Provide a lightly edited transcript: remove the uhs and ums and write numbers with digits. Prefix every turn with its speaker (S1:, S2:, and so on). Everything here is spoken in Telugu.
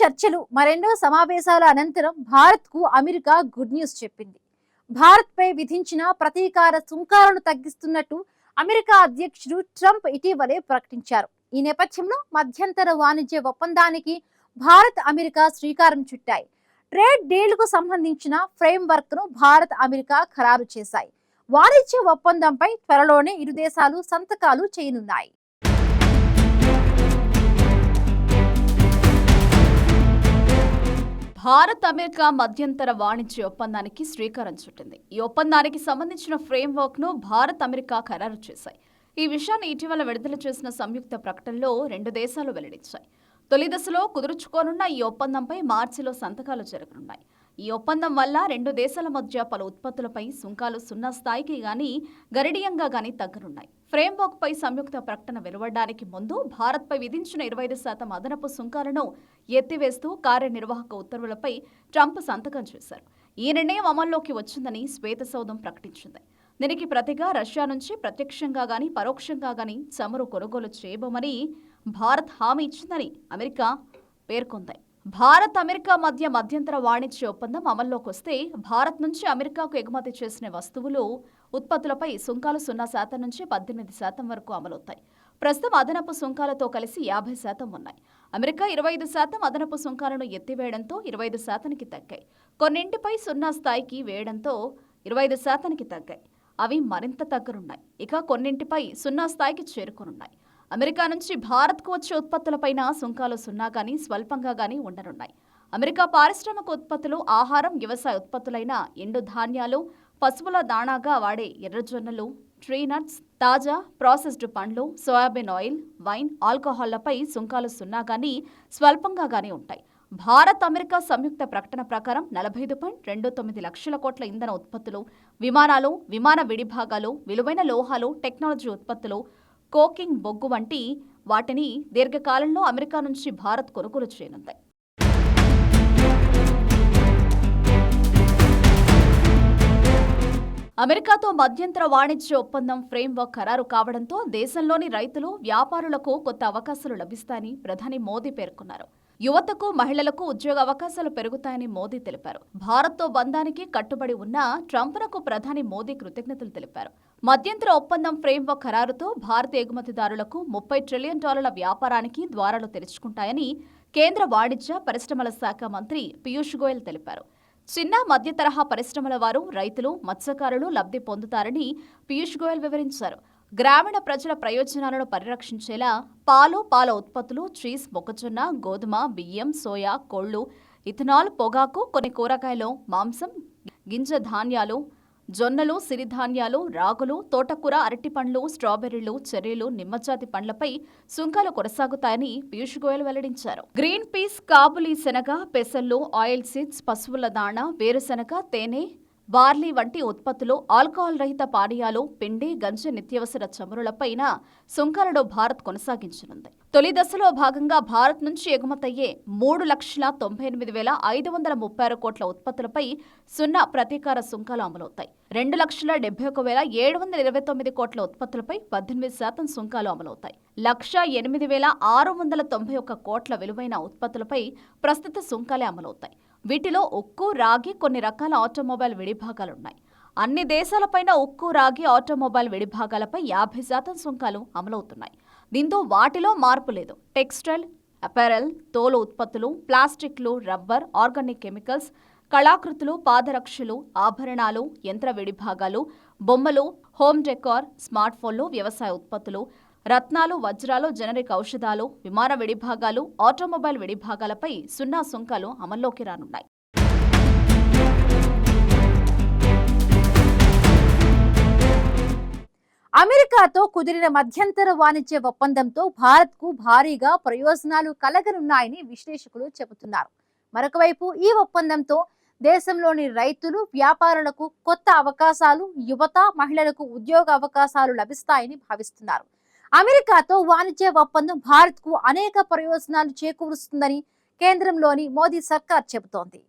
S1: చర్చలు మరెన్నో సమావేశాల అనంతరం భారత్కు అమెరికా గుడ్ న్యూస్ చెప్పింది. భారత్పై విధించిన ప్రతీకార సుంకాలను తగ్గిస్తున్నట్టు అమెరికా అధ్యక్షుడు ట్రంప్ ఇటీవలే ప్రకటించారు. ఈ నేపథ్యంలో మధ్యంతర వాణిజ్య ఒప్పందానికి భారత్ అమెరికా శ్రీకారం చుట్టాయి. ట్రేడ్ డీల్కు సంబంధించిన ఫ్రేమ్వర్క్ ను భారత్ అమెరికా ఖరారు చేశాయి. వాణిజ్య ఒప్పందంపై త్వరలోనే ఇరు దేశాలు సంతకాలు చేయనున్నాయి.
S2: భారత్ అమెరికా మధ్యంతర వాణిజ్య ఒప్పందానికి శ్రీకారం చుట్టింది. ఈ ఒప్పందానికి సంబంధించిన ఫ్రేమ్వర్క్ ను భారత్ అమెరికా ఖరారు చేశాయి. ఈ విషయాన్ని ఇటీవల విడుదల చేసిన సంయుక్త ప్రకటనలో రెండు దేశాలు వెల్లడించాయి. తొలి దశలో కుదుర్చుకోనున్న ఈ ఒప్పందంపై మార్చిలో సంతకాలు జరగనున్నాయి. ఈ ఒప్పందం వల్ల రెండు దేశాల మధ్య పలు ఉత్పత్తులపై సుంకాలు సున్నా స్థాయికి గానీ గరిడీయంగా గానీ తగ్గనున్నాయి. ఫ్రేమ్వర్క్ పై సంయుక్త ప్రకటన వెలువడడానికి ముందు భారత్పై విధించిన 25% అదనపు సుంకాలను ఎత్తివేస్తూ కార్యనిర్వాహక ఉత్తర్వులపై ట్రంప్ సంతకం చేశారు. ఈ నిర్ణయం అమల్లోకి వచ్చిందని శ్వేతసౌధం ప్రకటించింది. దీనికి ప్రతిగా రష్యా నుంచి ప్రత్యక్షంగా గానీ పరోక్షంగా గానీ చమురు కొనుగోలు చేయబోమని భారత్ హామీ ఇచ్చిందని అమెరికా పేర్కొంది. భారత్ అమెరికా మధ్య మధ్యంతర వాణిజ్య ఒప్పందం అమల్లోకి వస్తే భారత్ నుంచి అమెరికాకు ఎగుమతి చేసిన వస్తువులు ఉత్పత్తులపై సుంకాలు 0% నుంచి 18% వరకు అమలవుతాయి. ప్రస్తుతం అదనపు సుంకాలతో కలిసి 50% ఉన్నాయి. అమెరికా 25% అదనపు సుంకాలను ఎత్తివేయడంతో 25%కి తగ్గాయి. కొన్నింటిపై 0 స్థాయికి వేయడంతో 25%కి తగ్గాయి. అవి మరింత తగ్గనున్నాయి. ఇక కొన్నింటిపై 0 స్థాయికి చేరుకోనున్నాయి. అమెరికా నుంచి భారత్కు వచ్చే ఉత్పత్తులపైన సుంకాలు 0 గానీ స్వల్పంగా గానీ ఉండనున్నాయి. అమెరికా పారిశ్రామిక ఉత్పత్తులు, ఆహారం, వ్యవసాయ ఉత్పత్తులైన ఎండు ధాన్యాలు, పశువుల దాణాగా వాడే ఎర్రజొన్నలు, ట్రీ నట్స్, తాజా ప్రాసెస్డ్ పండ్లు, సోయాబీన్ ఆయిల్, వైన్, ఆల్కహాల్లపై సుంకాలు 0 గానీ స్వల్పంగా గానీ ఉంటాయి. భారత్ అమెరికా సంయుక్త ప్రకటన ప్రకారం 45.29 లక్షల కోట్ల ఇంధన ఉత్పత్తులు, విమానాలు, విమాన విడిభాగాలు, విలువైన లోహాలు, టెక్నాలజీ ఉత్పత్తులు, కోకింగ్ బొగ్గు వంటి వాటిని దీర్ఘకాలంలో అమెరికా నుంచి భారత్ కొనుగోలు చేయనుంది. అమెరికాతో మధ్యంతర వాణిజ్య ఒప్పందం ఫ్రేమ్వర్క్ ఖరారు కావడంతో దేశంలోని రైతులు, వ్యాపారులకు కొత్త అవకాశాలు లభిస్తాయని ప్రధాని మోదీ పేర్కొన్నారు. యువతకు, మహిళలకు ఉద్యోగ అవకాశాలు పెరుగుతాయని మోదీ తెలిపారు. భారత్తో బంధానికి కట్టుబడి ఉన్న ట్రంప్నకు ప్రధాని మోదీ కృతజ్ఞతలు తెలిపారు. మధ్యంతర ఒప్పందం ఫ్రేమ్వర్క్ ఖరారుతో భారత ఎగుమతిదారులకు $30 ట్రిలియన్ వ్యాపారానికి ద్వారాలు తెరుచుకుంటాయని కేంద్ర వాణిజ్య, పరిశ్రమల శాఖ మంత్రి పీయూష్ గోయల్ తెలిపారు. చిన్న, మధ్య తరహా పరిశ్రమల వారు, రైతులు, మత్స్యకారులు లబ్ధి పొందుతారని పీయూష్ గోయల్ వివరించారు. గ్రామీణ ప్రజల ప్రయోజనాలను పరిరక్షించేలా పాలు, పాల ఉత్పత్తులు, చీజ్, మొక్కజొన్న, గోధుమ, బియ్యం, సోయా, కోళ్లు, ఇథనాల్, పొగాకు, కొన్ని కూరగాయలు, మాంసం, గింజ ధాన్యాలు, జొన్నలు, సిరిధాన్యాలు, రాగులు, తోటకూర, అరటిపండ్లు, స్ట్రాబెర్రీలు, చెర్రీలు, నిమ్మజాతి పండ్లపై సుంకాలు కొనసాగుతాయని పీయూష్ గోయల్ వెల్లడించారు. గ్రీన్ పీస్, కాబులి శనగ, పెసళ్లు, ఆయిల్ సీడ్స్, పశువుల దాణా, వేరుశనగ, తేనె, బార్లీ వంటి ఉత్పత్తులు, ఆల్కహాల్ రహిత పానీయాలు, పిండి, గంజి, నిత్యావసర చమురులపైన సుంకాలను భారత్ కొనసాగించనుంది. తొలి దశలో భాగంగా భారత్ నుంచి ఎగుమతయ్యే 3,98,536 కోట్ల ఉత్పత్తులపై 0 ప్రతీకార సుంకాలు అమలవుతాయి. 2,71,729 కోట్ల ఉత్పత్తులపై 18% సుంకాలు అమలవుతాయి. 1,08,691 కోట్ల విలువైన ఉత్పత్తులపై ప్రస్తుత సుంకాలే అమలవుతాయి. వీటిలో ఉక్కు, రాగి, కొన్ని రకాల ఆటోమొబైల్ విడిభాగాలున్నాయి. అన్ని దేశాలపైన ఉక్కు, రాగి, ఆటోమొబైల్ విడిభాగాలపై 50% సుంకాలు అమలవుతున్నాయి. దీంతో వాటిలో మార్పు లేదు. టెక్స్టైల్, అపారెల్, తోలు ఉత్పత్తులు, ప్లాస్టిక్లు, రబ్బర్, ఆర్గానిక్ కెమికల్స్, కళాకృతులు, పాదరక్షలు, ఆభరణాలు, యంత్ర విడిభాగాలు, బొమ్మలు, హోమ్ డెకార్, స్మార్ట్ ఫోన్లు, వ్యవసాయ ఉత్పత్తులు, రత్నాలు, వజ్రాలు, జనరిక్ ఔషధాలు, విమాన విడిభాగాలు, ఆటోమొబైల్ విడిభాగాలపై 0 సుంకాలు అమల్లోకి రానున్నాయి.
S1: అమెరికాతో కుదిరిన మధ్యంతర వాణిజ్య ఒప్పందంతో భారత్కు భారీగా ప్రయోజనాలు కలగనున్నాయని విశ్లేషకులు చెబుతున్నారు. మరొక వైపు ఈ ఒప్పందంతో దేశంలోని రైతులు, వ్యాపారులకు కొత్త అవకాశాలు, యువత, మహిళలకు ఉద్యోగ అవకాశాలు లభిస్తాయని భావిస్తున్నారు. అమెరికాతో వాణిజ్య ఒప్పందం భారత్కు అనేక ప్రయోజనాలు చేకూరుస్తుందని కేంద్రంలోని మోదీ సర్కార్ చెబుతోంది.